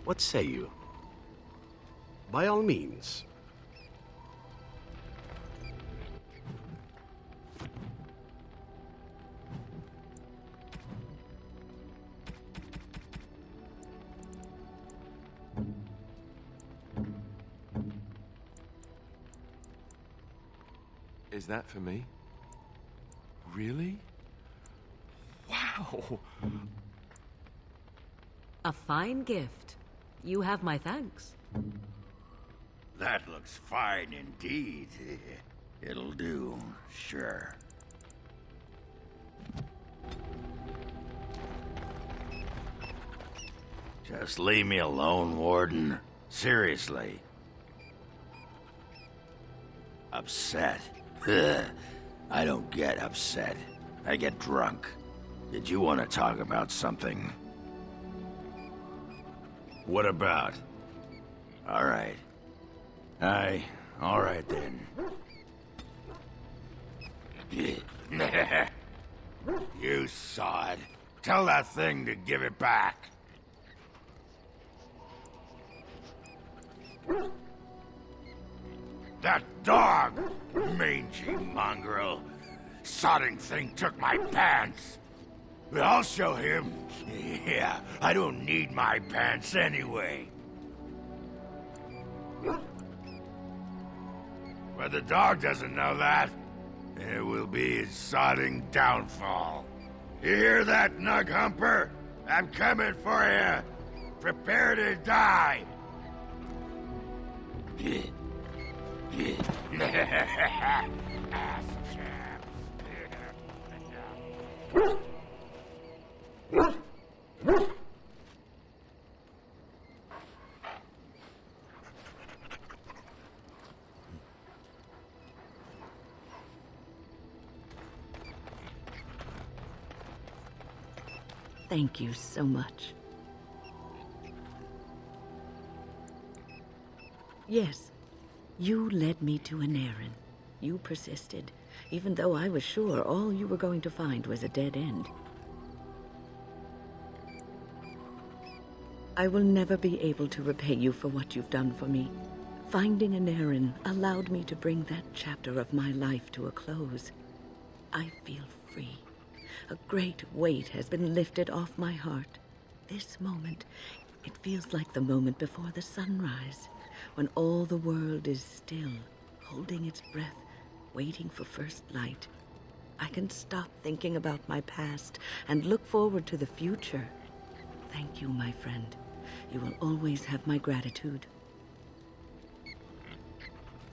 What say you? By all means. Is that for me? Really? Wow! A fine gift. You have my thanks. That looks fine indeed. It'll do, sure. Just leave me alone, Warden. Seriously. Upset? I don't get upset. I get drunk. Did you want to talk about something? What about? All right. All right then. You saw it. Tell that thing to give it back. That dog! Mangy mongrel. Sodding thing took my pants. But I'll show him. Yeah, I don't need my pants anyway. But the dog doesn't know that. And it will be his sodding downfall. You hear that, Nug Humper? I'm coming for you. Prepare to die. Ass chaps. Thank you so much. Yes, you led me to an errand. You persisted, even though I was sure all you were going to find was a dead end. I will never be able to repay you for what you've done for me. Finding an errand allowed me to bring that chapter of my life to a close. I feel free. A great weight has been lifted off my heart. This moment, it feels like the moment before the sunrise, when all the world is still, holding its breath, waiting for first light. I can stop thinking about my past and look forward to the future. Thank you, my friend. You will always have my gratitude.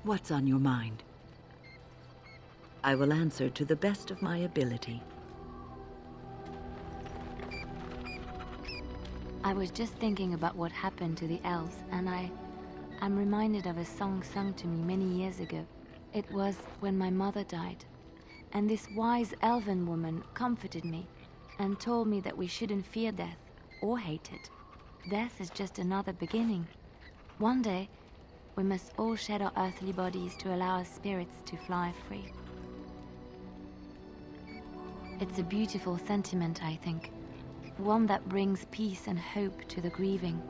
What's on your mind? I will answer to the best of my ability. I was just thinking about what happened to the elves, and I'm reminded of a song sung to me many years ago. It was when my mother died, and this wise elven woman comforted me and told me that we shouldn't fear death or hate it. Death is just another beginning. One day, we must all shed our earthly bodies to allow our spirits to fly free. It's a beautiful sentiment, I think. One that brings peace and hope to the grieving.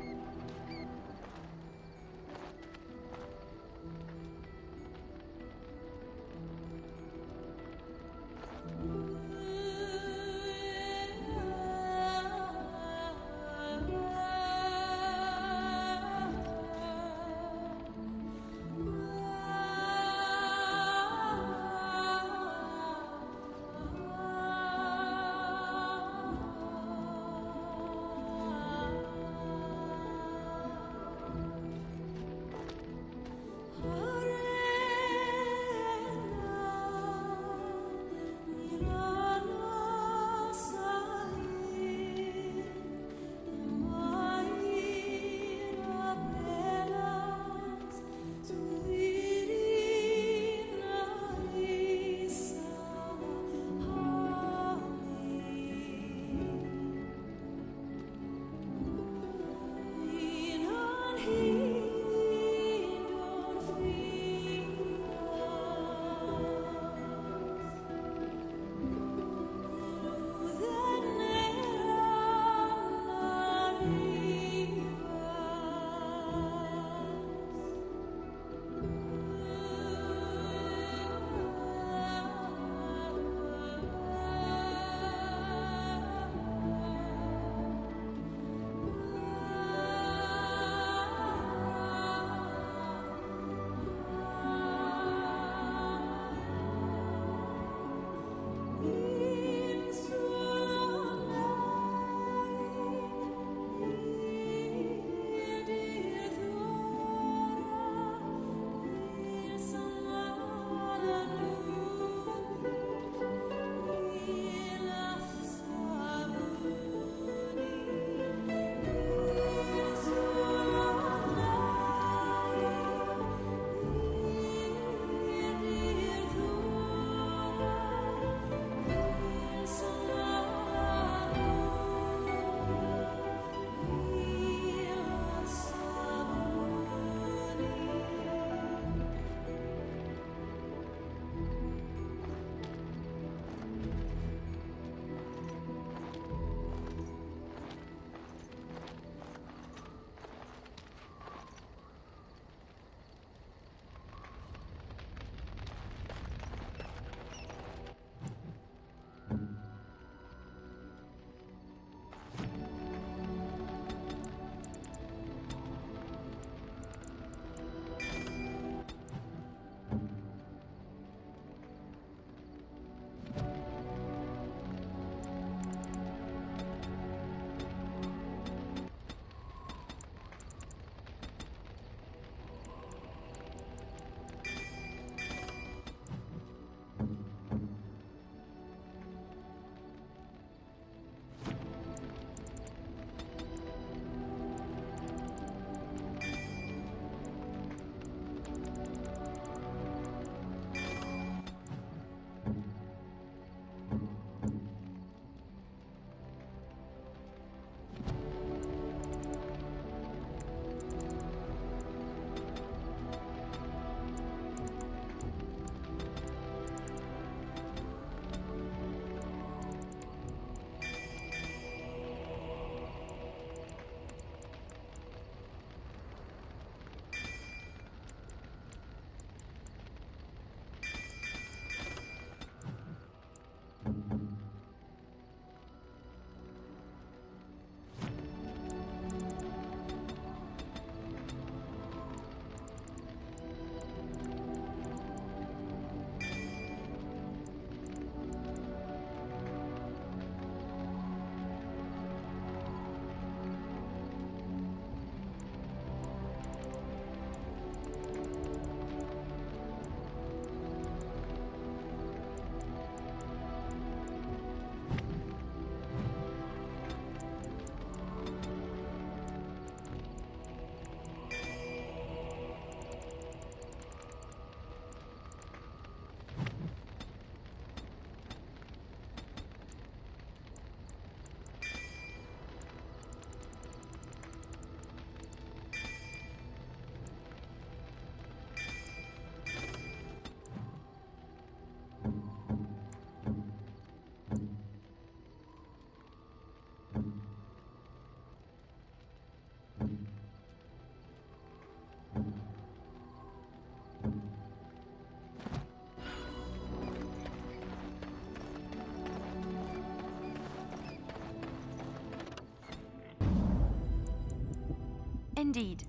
Indeed.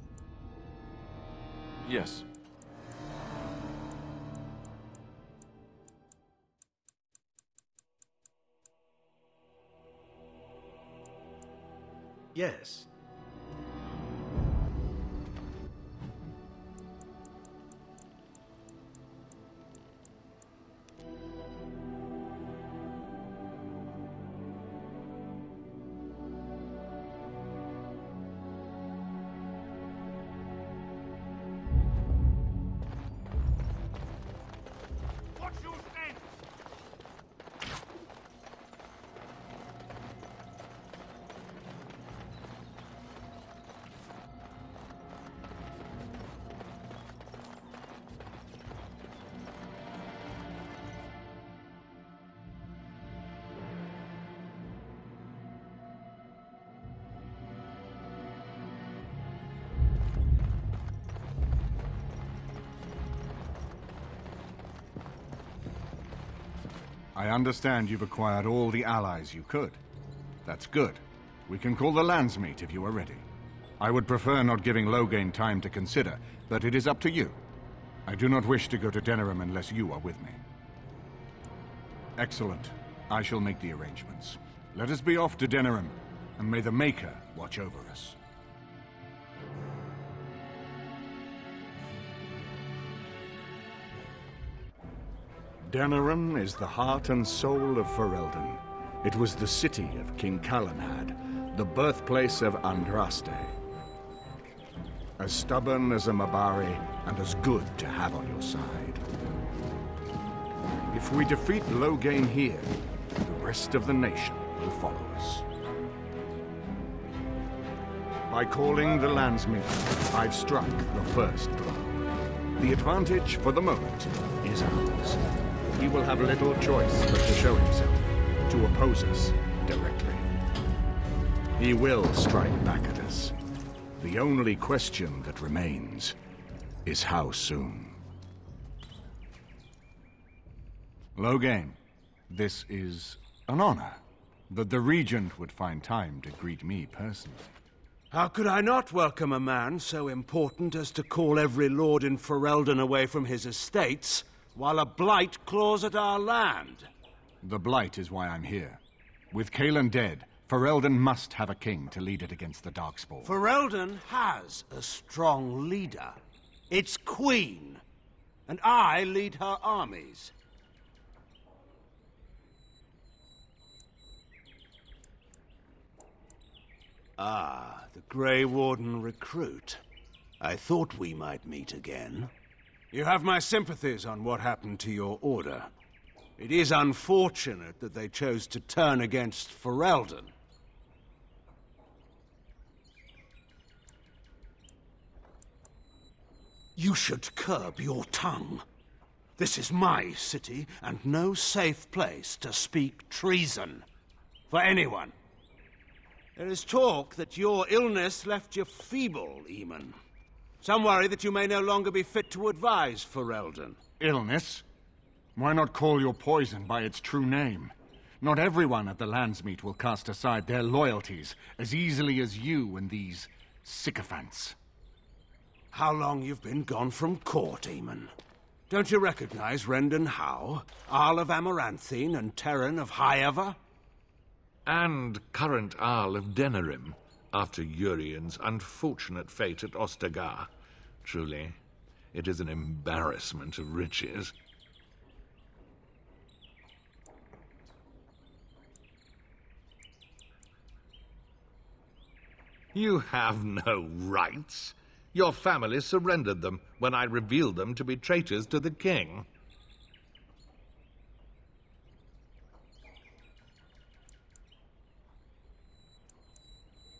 Yes. Yes. I understand you've acquired all the allies you could. That's good. We can call the landsmeet if you are ready. I would prefer not giving Loghain time to consider, but it is up to you. I do not wish to go to Denerim unless you are with me. Excellent. I shall make the arrangements. Let us be off to Denerim, and may the Maker watch over us. Denerim is the heart and soul of Ferelden. It was the city of King Calenhad, the birthplace of Andraste. As stubborn as a Mabari, and as good to have on your side. If we defeat Loghain here, the rest of the nation will follow us. By calling the landsmeet, I've struck the first blow. The advantage, for the moment, is ours. He will have little choice but to show himself, to oppose us directly. He will strike back at us. The only question that remains is how soon. Loghain, this is an honor, that the Regent would find time to greet me personally. How could I not welcome a man so important as to call every lord in Ferelden away from his estates, while a blight claws at our land? The blight is why I'm here. With Cailan dead, Ferelden must have a king to lead it against the Darkspawn. Ferelden has a strong leader. Its queen. And I lead her armies. Ah, the Grey Warden recruit. I thought we might meet again. You have my sympathies on what happened to your order. It is unfortunate that they chose to turn against Ferelden. You should curb your tongue. This is my city, and no safe place to speak treason. For anyone. There is talk that your illness left you feeble, Eamon. Some worry that you may no longer be fit to advise Ferelden. Illness? Why not call your poison by its true name? Not everyone at the landsmeet will cast aside their loyalties as easily as you and these sycophants. How long you've been gone from court, Eamon? Don't you recognize Rendon Howe, Arl of Amaranthine, and Terran of Highever? And current Arl of Denerim, after Urien's unfortunate fate at Ostagar. Truly, it is an embarrassment of riches. You have no rights. Your family surrendered them when I revealed them to be traitors to the king.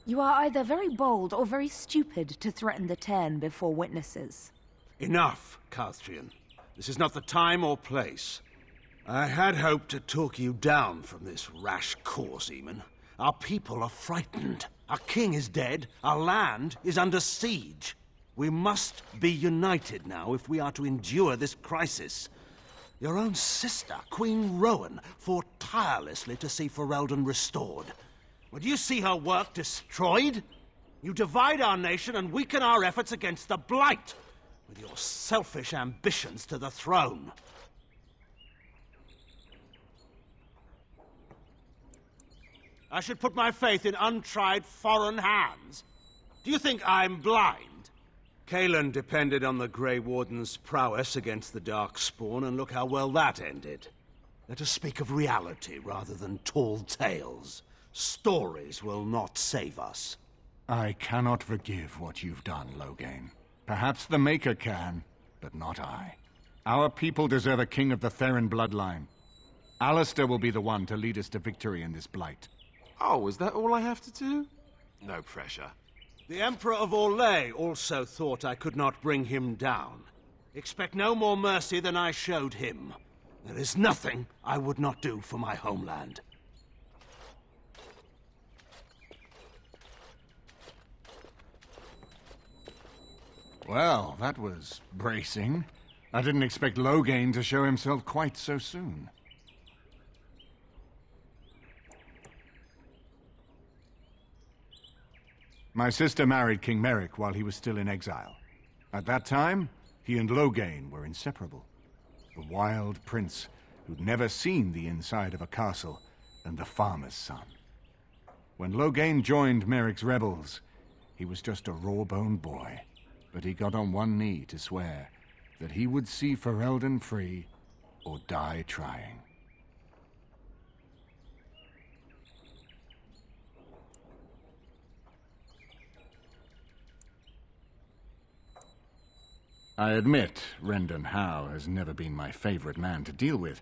You are either very bold or very stupid to threaten the Tern before witnesses. Enough, Calthrian. This is not the time or place. I had hoped to talk you down from this rash course, Eamon. Our people are frightened. Our king is dead. Our land is under siege. We must be united now if we are to endure this crisis. Your own sister, Queen Rowan, fought tirelessly to see Ferelden restored. Would you see her work destroyed? You divide our nation and weaken our efforts against the Blight, with your selfish ambitions to the throne. I should put my faith in untried foreign hands? Do you think I'm blind? Cailan depended on the Grey Warden's prowess against the Darkspawn, and look how well that ended. Let us speak of reality rather than tall tales. Stories will not save us. I cannot forgive what you've done, Loghain. Perhaps the Maker can, but not I. Our people deserve a king of the Theron bloodline. Alistair will be the one to lead us to victory in this Blight. Oh, is that all I have to do? No pressure. The Emperor of Orlais also thought I could not bring him down. Expect no more mercy than I showed him. There is nothing I would not do for my homeland. Well, that was bracing. I didn't expect Loghain to show himself quite so soon. My sister married King Merrick while he was still in exile. At that time, he and Loghain were inseparable. The wild prince who'd never seen the inside of a castle and the farmer's son. When Loghain joined Merrick's rebels, he was just a raw-boned boy. But he got on one knee to swear that he would see Ferelden free or die trying. I admit, Rendon Howe has never been my favorite man to deal with.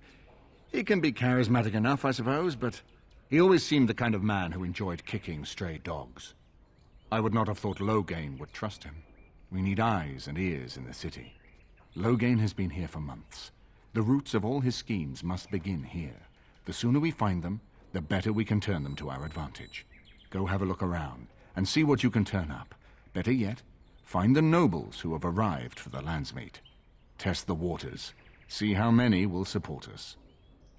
He can be charismatic enough, I suppose, but he always seemed the kind of man who enjoyed kicking stray dogs. I would not have thought Loghain would trust him. We need eyes and ears in the city. Loghain has been here for months. The roots of all his schemes must begin here. The sooner we find them, the better we can turn them to our advantage. Go have a look around and see what you can turn up. Better yet, find the nobles who have arrived for the Landsmeet. Test the waters. See how many will support us.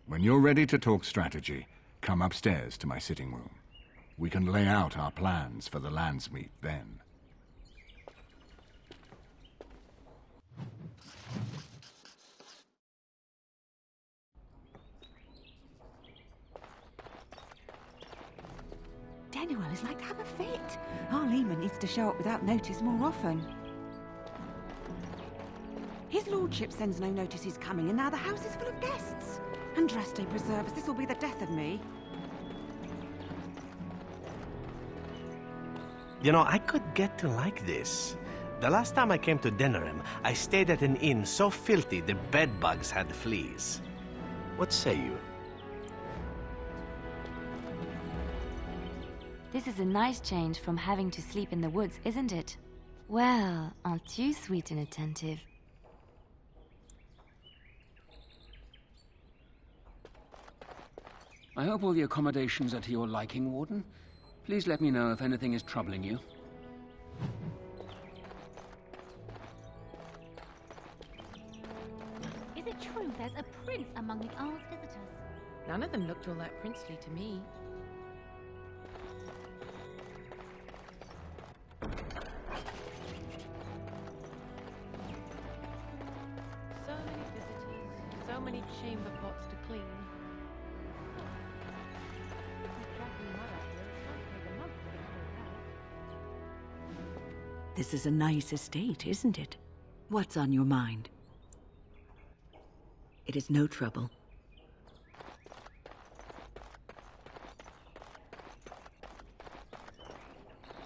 When you're ready to talk strategy, come upstairs to my sitting room. We can lay out our plans for the Landsmeet then. Danuel is like to have a fit. Our Lehman needs to show up without notice more often. His lordship sends no notice he's coming, and now the house is full of guests. Andraste preserve us, this will be the death of me. You know, I could get to like this. The last time I came to Denerim, I stayed at an inn so filthy the bedbugs had fleas. What say you? This is a nice change from having to sleep in the woods, isn't it? Well, aren't you sweet and attentive? I hope all the accommodations are to your liking, Warden. Please let me know if anything is troubling you. Is it true there's a prince among the Isle's visitors? None of them looked all that princely to me. So many visitors, so many chamber pots to clean. This is a nice estate, isn't it? What's on your mind? It is no trouble.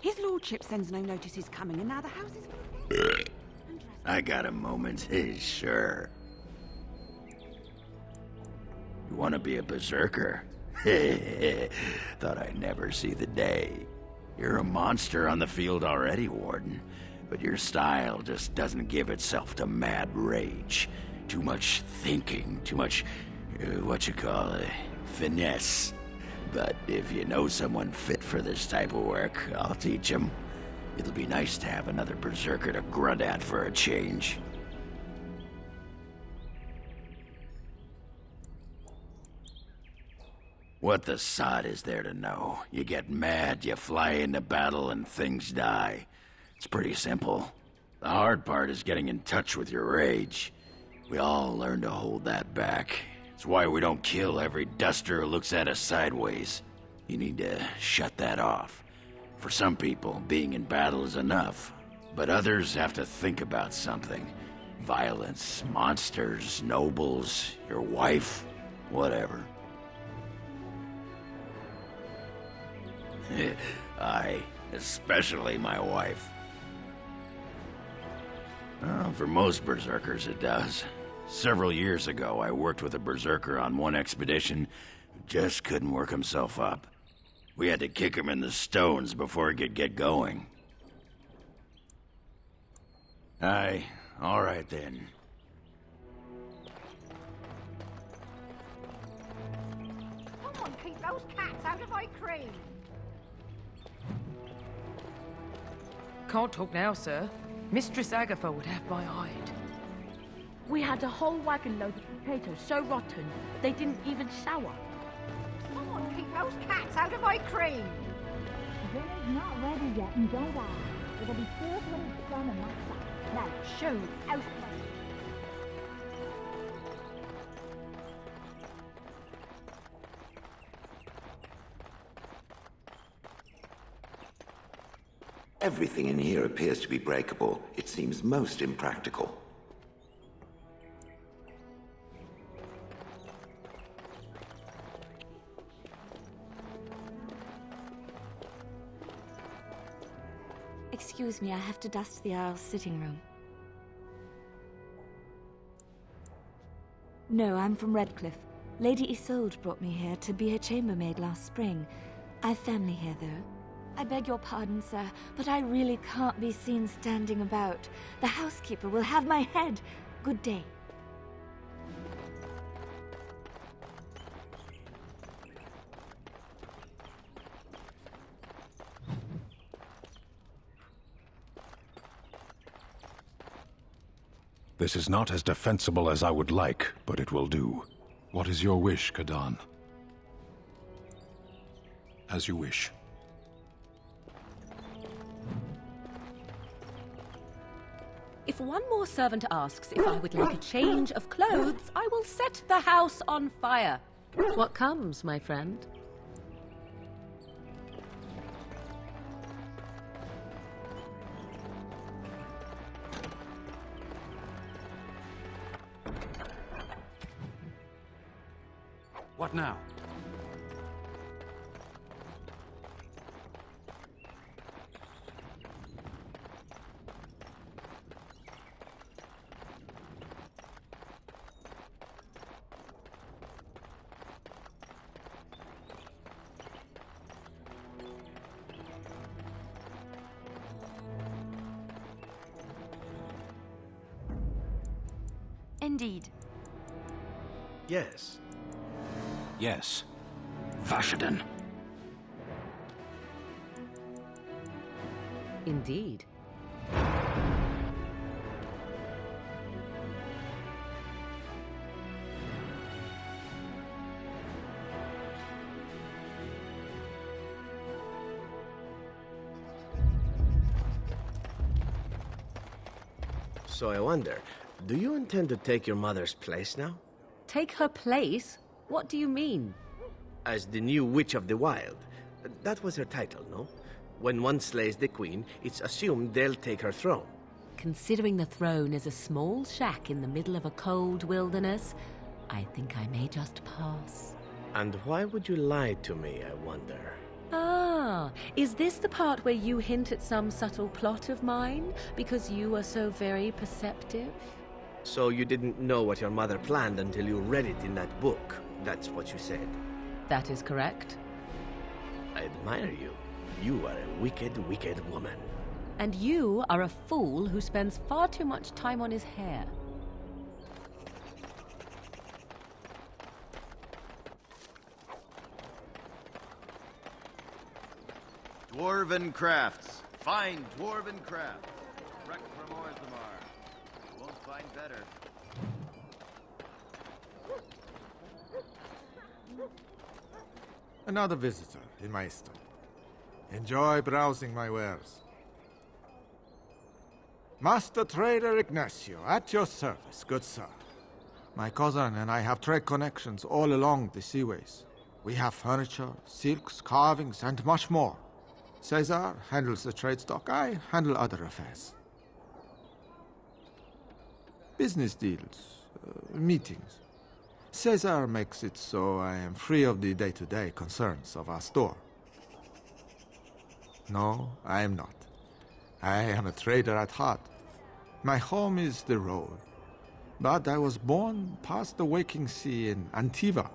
His lordship sends no notice he's coming, and now the house is full of guests. I got a moment, sure. You want to be a berserker? Thought I'd never see the day. You're a monster on the field already, Warden. But your style just doesn't give itself to mad rage. Too much thinking, too much, finesse. But if you know someone fit for this type of work, I'll teach him. It'll be nice to have another berserker to grunt at for a change. What the sod is there to know? You get mad, you fly into battle, and things die. It's pretty simple. The hard part is getting in touch with your rage. We all learn to hold that back. It's why we don't kill every duster who looks at us sideways. You need to shut that off. For some people, being in battle is enough. But others have to think about something. Violence, monsters, nobles, your wife, whatever. Aye, especially my wife. Well, for most berserkers it does. Several years ago, I worked with a berserker on one expedition who just couldn't work himself up. We had to kick him in the stones before he could get going. Aye, all right then. Come on, keep those cats out of my cream. Can't talk now, sir. Mistress Agatha would have my hide. We had a whole wagon load of potatoes so rotten, they didn't even sour. Come on, keep those cats out of my cream. Dinner's not ready yet, and don't ask. It'll be served when it's done, and that's that. Now, show me, out. Everything in here appears to be breakable. It seems most impractical. Excuse me, I have to dust the Earl's sitting room. No, I'm from Redcliffe. Lady Isolde brought me here to be her chambermaid last spring. I've family here, though. I beg your pardon, sir, but I really can't be seen standing about. The housekeeper will have my head. Good day. This is not as defensible as I would like, but it will do. What is your wish, Kadan? As you wish. If one more servant asks if I would like a change of clothes, I will set the house on fire. What comes, my friend? What now? Indeed. Yes. Yes. Vashaden. Indeed. So I wonder, do you intend to take your mother's place now? Take her place? What do you mean? As the new Witch of the Wild. That was her title, no? When one slays the queen, it's assumed they'll take her throne. Considering the throne is a small shack in the middle of a cold wilderness, I think I may just pass. And why would you lie to me, I wonder? Ah, is this the part where you hint at some subtle plot of mine? Because you are so very perceptive? So you didn't know what your mother planned until you read it in that book. That's what you said. That is correct. I admire you. You are a wicked, wicked woman. And you are a fool who spends far too much time on his hair. Dwarven crafts. Fine dwarven crafts. Wrecked from Orzammar. You won't find better. Another visitor in my store. Enjoy browsing my wares. Master Trader Ignacio, at your service, good sir. My cousin and I have trade connections all along the seaways. We have furniture, silks, carvings, and much more. Cesar handles the trade stock, I handle other affairs. Business deals, meetings. Cesar makes it so I am free of the day-to-day concerns of our store. No, I am not. I am a trader at heart. My home is the road. But I was born past the waking sea in Antiva.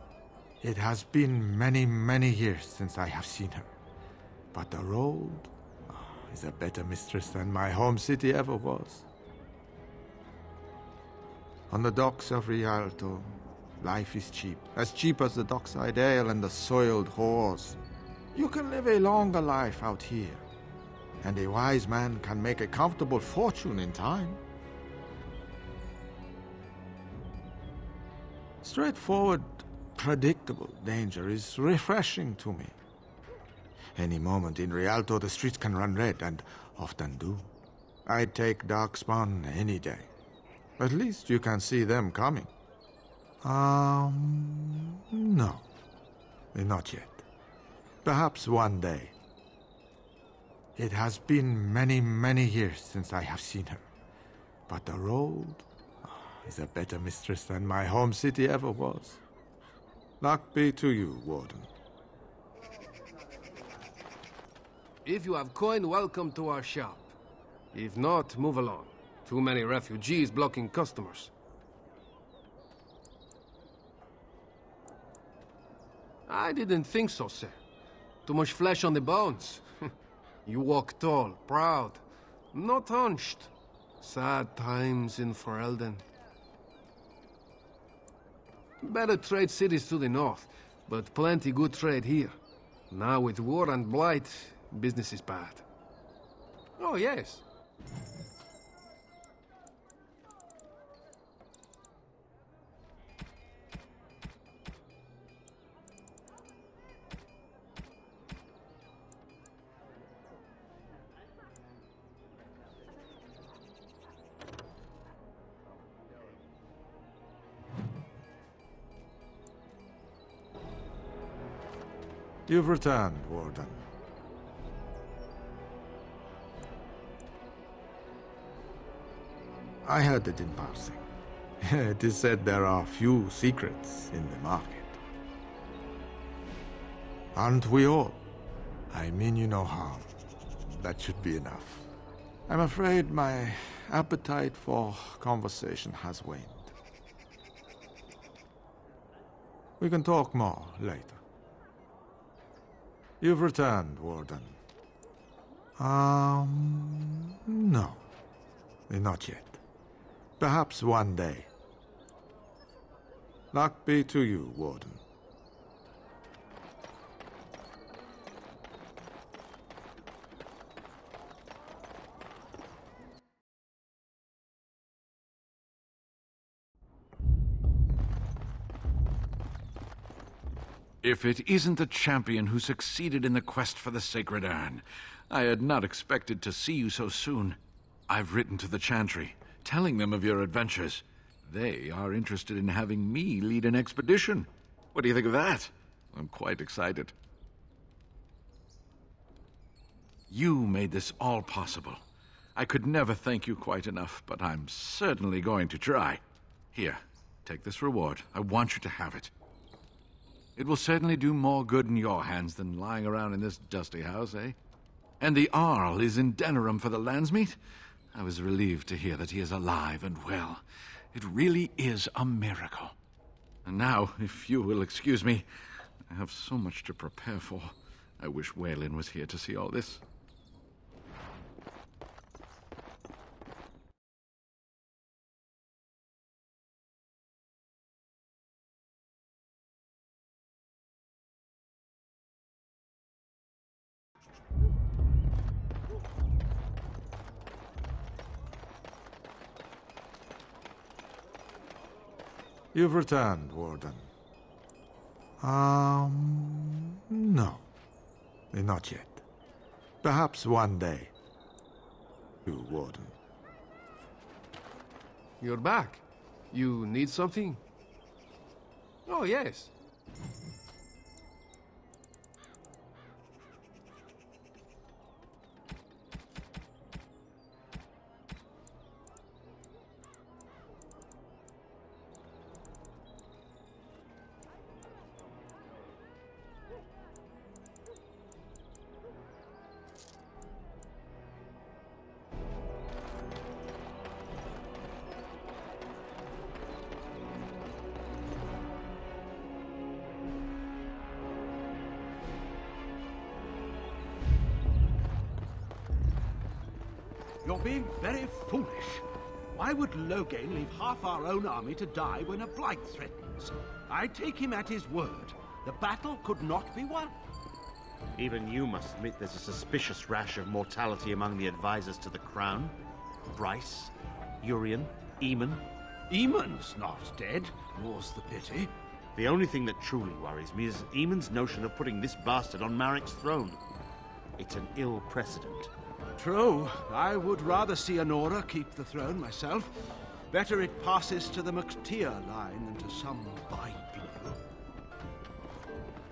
It has been many, many years since I have seen her. But the road is a better mistress than my home city ever was. On the docks of Rialto, life is cheap. As cheap as the dockside ale and the soiled whores. You can live a longer life out here. And a wise man can make a comfortable fortune in time. Straightforward, predictable danger is refreshing to me. Any moment in Rialto, the streets can run red, and often do. I'd take Darkspawn any day. At least you can see them coming. No. Not yet. Perhaps one day. It has been many, many years since I have seen her. But the road is a better mistress than my home city ever was. Luck be to you, Warden. If you have coin, welcome to our shop. If not, move along. Too many refugees blocking customers. I didn't think so, sir. Too much flesh on the bones. You walk tall, proud, not hunched. Sad times in Ferelden. Better trade cities to the north, but plenty good trade here. Now with war and blight, business is bad. Oh, yes. You've returned, Warden. I heard it in passing. It is said there are few secrets in the market. Aren't we all? I mean you no harm. That should be enough. I'm afraid my appetite for conversation has waned. We can talk more later. You've returned, Warden. No. Not yet. Perhaps one day. Luck be to you, Warden. If it isn't the champion who succeeded in the quest for the Sacred Urn, I had not expected to see you so soon. I've written to the Chantry, telling them of your adventures. They are interested in having me lead an expedition. What do you think of that? I'm quite excited. You made this all possible. I could never thank you quite enough, but I'm certainly going to try. Here, take this reward. I want you to have it. It will certainly do more good in your hands than lying around in this dusty house, eh? And the Arl is in Denerim for the Landsmeet? I was relieved to hear that he is alive and well. It really is a miracle. And now, if you will excuse me, I have so much to prepare for. I wish Waylin was here to see all this. You've returned, Warden. No. Not yet. Perhaps one day. You, Warden. You're back. You need something? Oh, yes. You're being very foolish. Why would Loghain leave half our own army to die when a blight threatens? I take him at his word. The battle could not be won. Even you must admit there's a suspicious rash of mortality among the advisors to the crown. Bryce, Urien, Eamon. Eamon's not dead, more's the pity. The only thing that truly worries me is Eamon's notion of putting this bastard on Marek's throne. It's an ill precedent. True. I would rather see Honora keep the throne myself. Better it passes to the McTeer line than to some by-blow.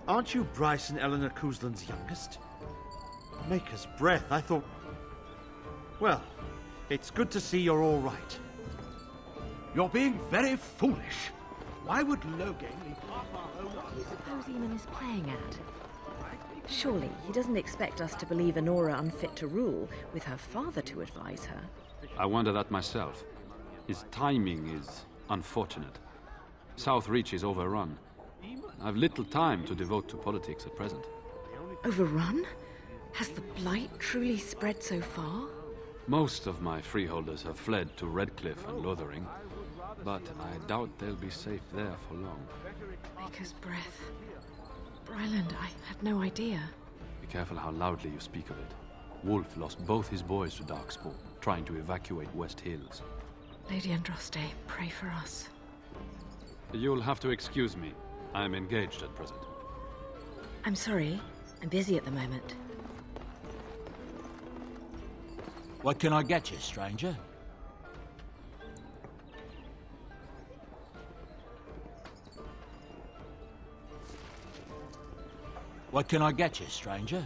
Aren't you Bryce and Eleanor Cousland's youngest? Maker's breath, I thought... Well, it's good to see you're all right. You're being very foolish. Why would Loghain leave half our own army? What do you suppose Eamon is playing at? Surely he doesn't expect us to believe Honora unfit to rule, with her father to advise her. I wonder that myself. His timing is unfortunate. South Reach is overrun. I've little time to devote to politics at present. Overrun? Has the blight truly spread so far? Most of my freeholders have fled to Redcliffe and Lothering, but I doubt they'll be safe there for long. Maker's breath. Bryland, I had no idea. Be careful how loudly you speak of it. Wolf lost both his boys to Darkspawn, trying to evacuate West Hills. Lady Andraste, pray for us. You'll have to excuse me. I'm engaged at present. I'm sorry. I'm busy at the moment. What can I get you, stranger? What can I get you, stranger?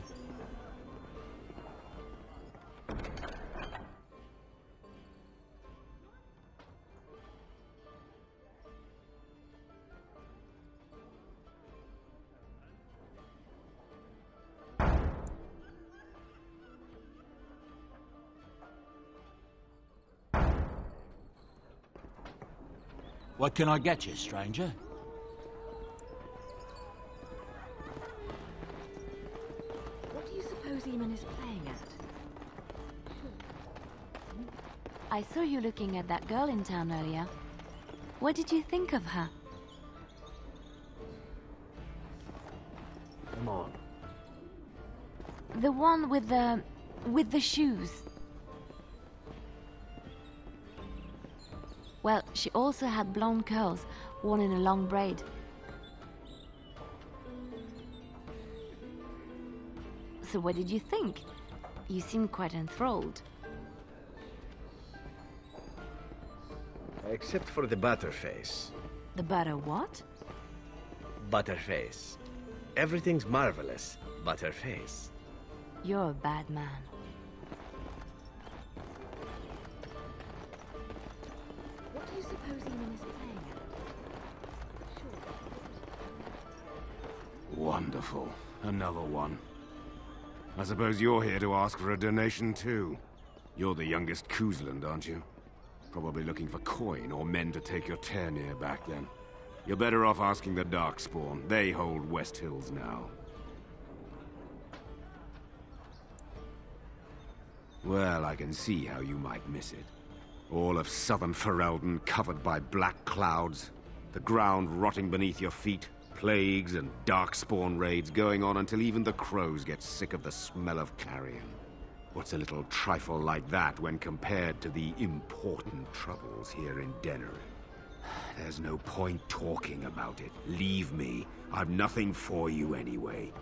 What can I get you, stranger? What do you suppose Eamon is playing at? I saw you looking at that girl in town earlier. What did you think of her? Come on. The one with the shoes. Well, she also had blonde curls, worn in a long braid. So what did you think? You seemed quite enthralled. Except for the butterface. The butter what? Butterface. Everything's marvelous, butterface. You're a bad man. What do you suppose Eamon is playing at? Wonderful. Another one. I suppose you're here to ask for a donation too. You're the youngest Cousland, aren't you? Probably looking for coin or men to take your Ternir back then. You're better off asking the Darkspawn. They hold West Hills now. Well, I can see how you might miss it. All of southern Ferelden covered by black clouds, the ground rotting beneath your feet, plagues and Darkspawn raids going on until even the crows get sick of the smell of carrion. What's a little trifle like that when compared to the important troubles here in Denerim? There's no point talking about it. Leave me. I've nothing for you anyway.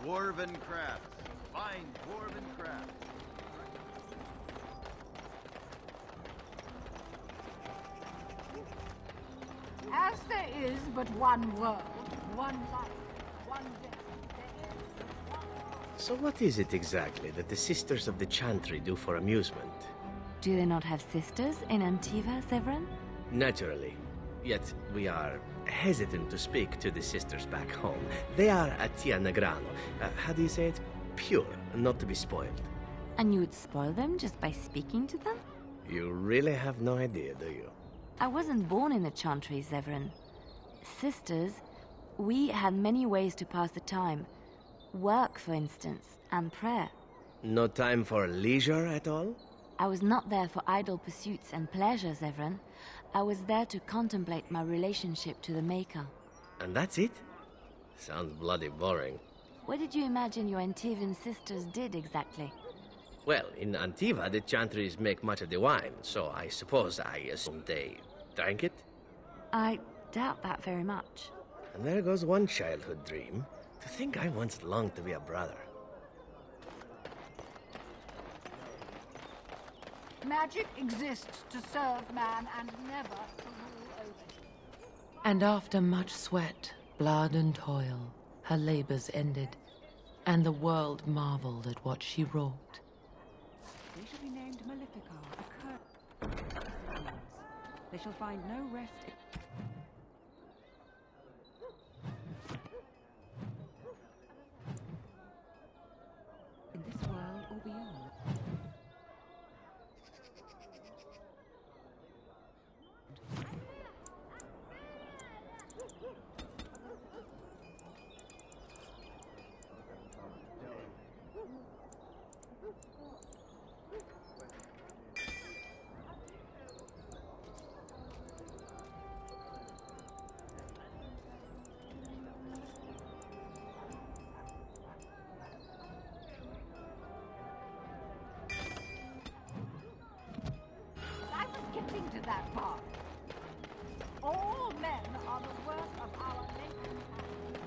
Dwarven crafts. Fine dwarven crafts. As there is but one world, one life, one death, there is one... So what is it exactly that the Sisters of the Chantry do for amusement? Do they not have sisters in Antiva, Severin? Naturally. Yet we are hesitant to speak to the sisters back home. They are Atia Negrano. How do you say it? Pure, not to be spoiled. And you would spoil them just by speaking to them? You really have no idea, do you? I wasn't born in the Chantry, Severin. Sisters, we had many ways to pass the time. Work, for instance, and prayer. No time for leisure at all? I was not there for idle pursuits and pleasures, Severin. I was there to contemplate my relationship to the Maker. And that's it? Sounds bloody boring. What did you imagine your Antivan sisters did exactly? Well, in Antiva, the Chantries make much of the wine, so I suppose I assume they drank it? I doubt that very much. And there goes one childhood dream. To think I once longed to be a brother. Magic exists to serve man and never to rule over him. And after much sweat, blood and toil, her labors ended, and the world marveled at what she wrought. They shall be named Malefica, a curse. They shall find no rest in this world or beyond. Getting to that part. All men are the work of our Maker's hand.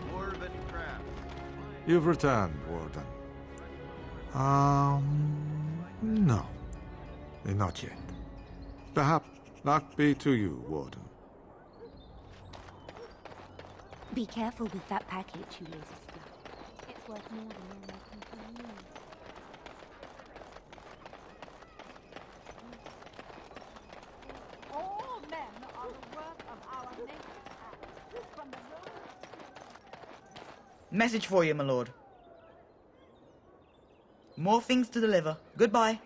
Dwarven crafts. You've returned, Warden. No. Not yet. Perhaps luck be to you, Warden. Be careful with that package, you lazy slut. It's worth more than all my companions. All men are the work of our Maker's hand. From the Message for you, my lord. More things to deliver. Goodbye.